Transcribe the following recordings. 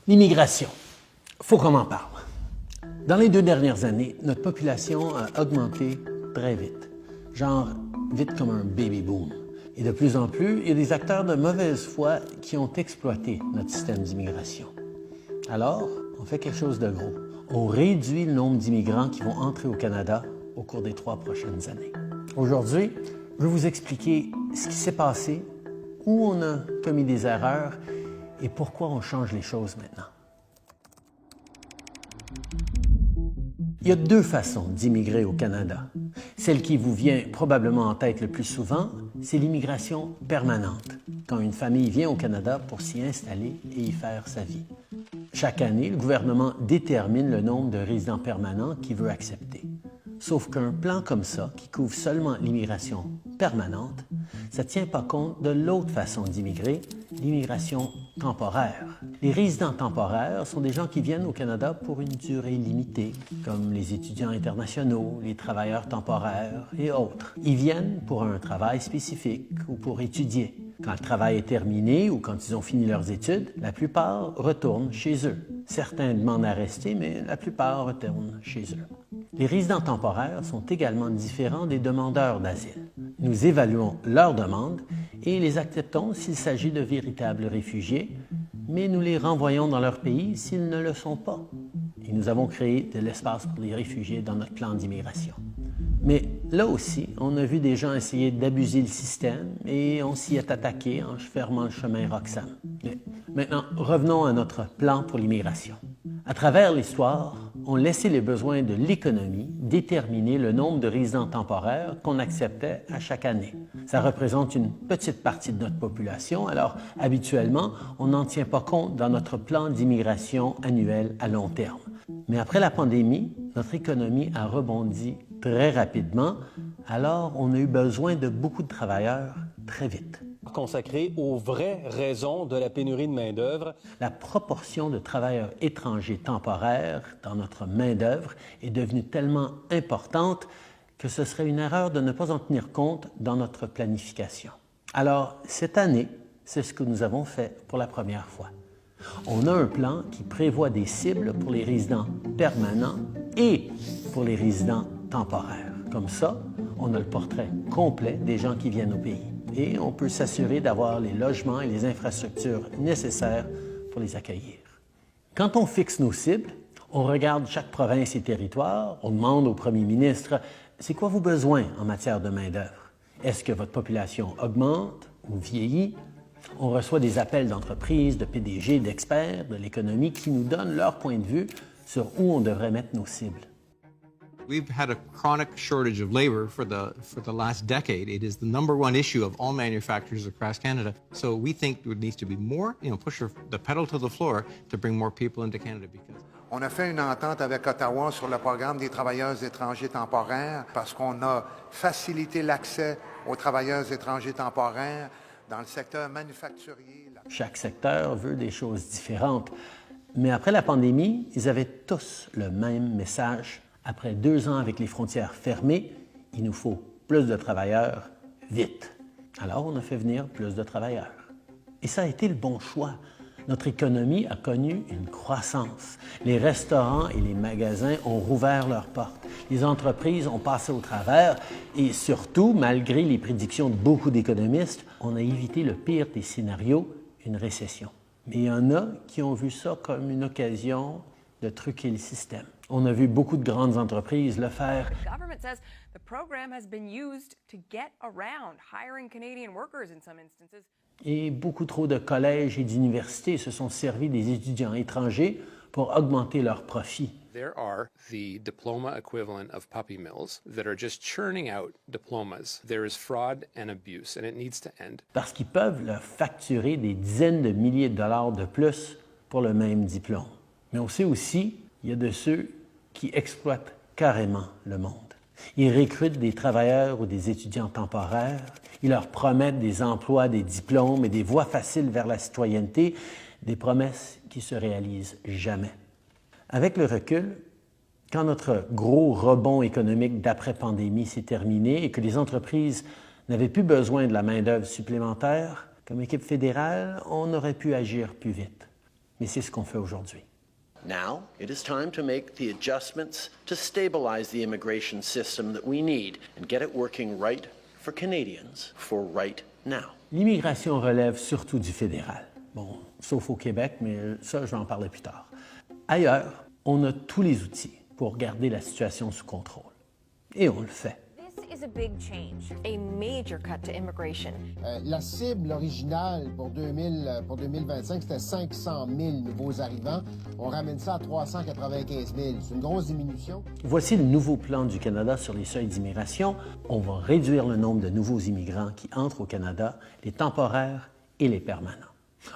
L'immigration. Faut qu'on en parle. Dans les 2 dernières années, notre population a augmenté très vite. Genre, vite comme un baby boom. Et de plus en plus, il y a des acteurs de mauvaise foi qui ont exploité notre système d'immigration. Alors, on fait quelque chose de gros. On réduit le nombre d'immigrants qui vont entrer au Canada au cours des 3 prochaines années. Aujourd'hui, je vais vous expliquer ce qui s'est passé, où on a commis des erreurs et pourquoi on change les choses maintenant. Il y a 2 façons d'immigrer au Canada. Celle qui vous vient probablement en tête le plus souvent, c'est l'immigration permanente, quand une famille vient au Canada pour s'y installer et y faire sa vie. Chaque année, le gouvernement détermine le nombre de résidents permanents qu'il veut accepter. Sauf qu'un plan comme ça, qui couvre seulement l'immigration permanente, ça ne tient pas compte de l'autre façon d'immigrer, l'immigration temporaire. Les résidents temporaires sont des gens qui viennent au Canada pour une durée limitée, comme les étudiants internationaux, les travailleurs temporaires et autres. Ils viennent pour un travail spécifique ou pour étudier. Quand le travail est terminé ou quand ils ont fini leurs études, la plupart retournent chez eux. Certains demandent à rester, mais la plupart retournent chez eux. Les résidents temporaires sont également différents des demandeurs d'asile. Nous évaluons leurs demandes et les acceptons s'il s'agit de véritables réfugiés, mais nous les renvoyons dans leur pays s'ils ne le sont pas. Et nous avons créé de l'espace pour les réfugiés dans notre plan d'immigration. Mais là aussi, on a vu des gens essayer d'abuser le système et on s'y est attaqué en fermant le chemin Roxham. Mais maintenant, revenons à notre plan pour l'immigration. À travers l'histoire, on laissait les besoins de l'économie déterminer le nombre de résidents temporaires qu'on acceptait à chaque année. Ça représente une petite partie de notre population, alors habituellement, on n'en tient pas compte dans notre plan d'immigration annuel à long terme. Mais après la pandémie, notre économie a rebondi très rapidement, alors on a eu besoin de beaucoup de travailleurs très vite. Consacré aux vraies raisons de la pénurie de main-d'œuvre. La proportion de travailleurs étrangers temporaires dans notre main-d'œuvre est devenue tellement importante que ce serait une erreur de ne pas en tenir compte dans notre planification. Alors, cette année, c'est ce que nous avons fait pour la première fois. On a un plan qui prévoit des cibles pour les résidents permanents et pour les résidents temporaires. Comme ça, on a le portrait complet des gens qui viennent au pays. Et on peut s'assurer d'avoir les logements et les infrastructures nécessaires pour les accueillir. Quand on fixe nos cibles, on regarde chaque province et territoire, on demande au premier ministre « C'est quoi vos besoins en matière de main-d'œuvre? Est-ce que votre population augmente ou vieillit? » On reçoit des appels d'entreprises, de PDG, d'experts de l'économie qui nous donnent leur point de vue sur où on devrait mettre nos cibles. We've had a chronic shortage of labor for the last decade. It is the #1 issue of all manufacturers across Canada. So we think there needs to be more, push the pedal to the floor to bring more people into Canada because. On a fait une entente avec Ottawa sur le programme des travailleurs étrangers temporaires parce qu'on a facilité l'accès aux travailleurs étrangers temporaires dans le secteur manufacturier. Chaque secteur veut des choses différentes. Mais après la pandémie, ils avaient tous le même message. Après 2 ans avec les frontières fermées, il nous faut plus de travailleurs vite. Alors, on a fait venir plus de travailleurs. Et ça a été le bon choix. Notre économie a connu une croissance. Les restaurants et les magasins ont rouvert leurs portes. Les entreprises ont passé au travers et surtout, malgré les prédictions de beaucoup d'économistes, on a évité le pire des scénarios, une récession. Mais il y en a qui ont vu ça comme une occasion de truquer le système. On a vu beaucoup de grandes entreprises le faire. The government says the program has been used to get around hiring Canadian workers in some instances. Et beaucoup trop de collèges et d'universités se sont servis des étudiants étrangers pour augmenter leurs profits. There are the diploma equivalent of puppy mills that are just churning out diplomas. There is fraud and abuse, and it needs to end. Parce qu'ils peuvent leur facturer des dizaines de milliers de dollars de plus pour le même diplôme. Mais on sait aussi, il y a de ceux qui exploitent carrément le monde. Ils recrutent des travailleurs ou des étudiants temporaires, ils leur promettent des emplois, des diplômes et des voies faciles vers la citoyenneté, des promesses qui se réalisent jamais. Avec le recul, quand notre gros rebond économique d'après-pandémie s'est terminé et que les entreprises n'avaient plus besoin de la main-d'œuvre supplémentaire, comme équipe fédérale, on aurait pu agir plus vite. Mais c'est ce qu'on fait aujourd'hui. Now, it is time to make the adjustments to stabilize the immigration system that we need and get it working right for Canadians for right now. L'immigration relève surtout du fédéral. Bon, sauf au Québec, mais ça, je vais en parler plus tard. Ailleurs, on a tous les outils pour garder la situation sous contrôle. Et on le fait. This is a big change, a major cut to immigration. La cible originale pour 2025, c'était 500 000 nouveaux arrivants. On ramène ça à 395 000. C'est une grosse diminution. Voici le nouveau plan du Canada sur les seuils d'immigration. On va réduire le nombre de nouveaux immigrants qui entrent au Canada, les temporaires et les permanents.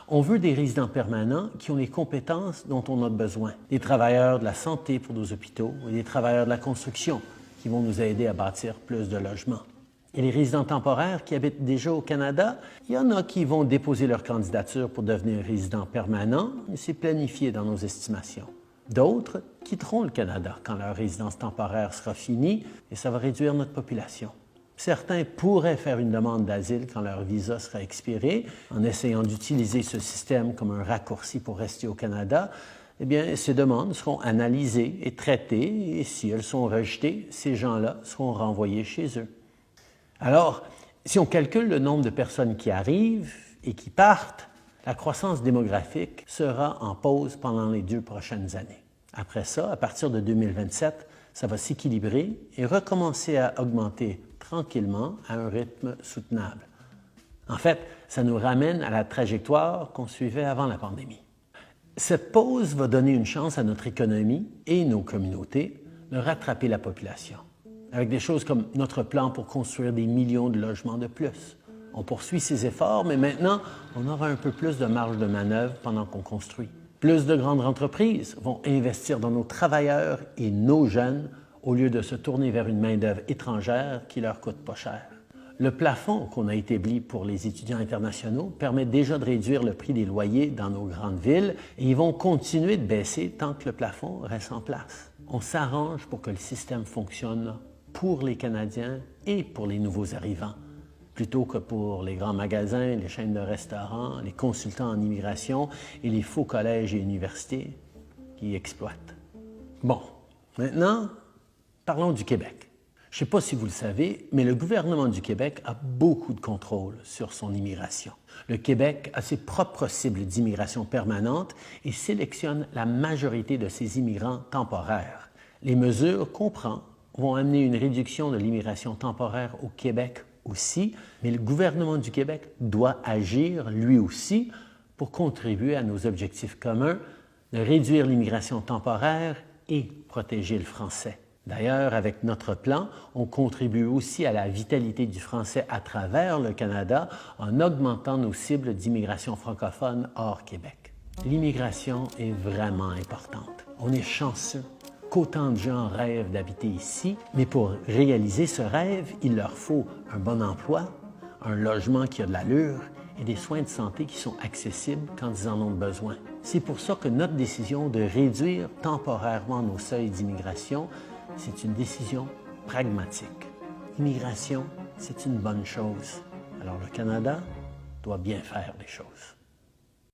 On veut des résidents permanents qui ont les compétences dont on a besoin. Des travailleurs de la santé pour nos hôpitaux et des travailleurs de la construction qui vont nous aider à bâtir plus de logements. Et les résidents temporaires qui habitent déjà au Canada, il y en a qui vont déposer leur candidature pour devenir résidents permanents, mais c'est planifié dans nos estimations. D'autres quitteront le Canada quand leur résidence temporaire sera finie et ça va réduire notre population. Certains pourraient faire une demande d'asile quand leur visa sera expiré, en essayant d'utiliser ce système comme un raccourci pour rester au Canada. Eh bien, ces demandes seront analysées et traitées, et si elles sont rejetées, ces gens-là seront renvoyés chez eux. Alors, si on calcule le nombre de personnes qui arrivent et qui partent, la croissance démographique sera en pause pendant les 2 prochaines années. Après ça, à partir de 2027, ça va s'équilibrer et recommencer à augmenter tranquillement à un rythme soutenable. En fait, ça nous ramène à la trajectoire qu'on suivait avant la pandémie. Cette pause va donner une chance à notre économie et nos communautés de rattraper la population, avec des choses comme notre plan pour construire des millions de logements de plus. On poursuit ces efforts, mais maintenant, on aura un peu plus de marge de manœuvre pendant qu'on construit. Plus de grandes entreprises vont investir dans nos travailleurs et nos jeunes au lieu de se tourner vers une main-d'œuvre étrangère qui leur coûte pas cher. Le plafond qu'on a établi pour les étudiants internationaux permet déjà de réduire le prix des loyers dans nos grandes villes et ils vont continuer de baisser tant que le plafond reste en place. On s'arrange pour que le système fonctionne pour les Canadiens et pour les nouveaux arrivants, plutôt que pour les grands magasins, les chaînes de restaurants, les consultants en immigration et les faux collèges et universités qui exploitent. Bon, maintenant, parlons du Québec. Je ne sais pas si vous le savez, mais le gouvernement du Québec a beaucoup de contrôle sur son immigration. Le Québec a ses propres cibles d'immigration permanente et sélectionne la majorité de ses immigrants temporaires. Les mesures qu'on prend vont amener une réduction de l'immigration temporaire au Québec aussi, mais le gouvernement du Québec doit agir lui aussi pour contribuer à nos objectifs communs de réduire l'immigration temporaire et protéger le français. D'ailleurs, avec notre plan, on contribue aussi à la vitalité du français à travers le Canada en augmentant nos cibles d'immigration francophone hors Québec. L'immigration est vraiment importante. On est chanceux qu'autant de gens rêvent d'habiter ici, mais pour réaliser ce rêve, il leur faut un bon emploi, un logement qui a de l'allure et des soins de santé qui sont accessibles quand ils en ont besoin. C'est pour ça que notre décision de réduire temporairement nos seuils d'immigration, c'est une décision pragmatique. L'immigration, c'est une bonne chose. Alors le Canada doit bien faire les choses.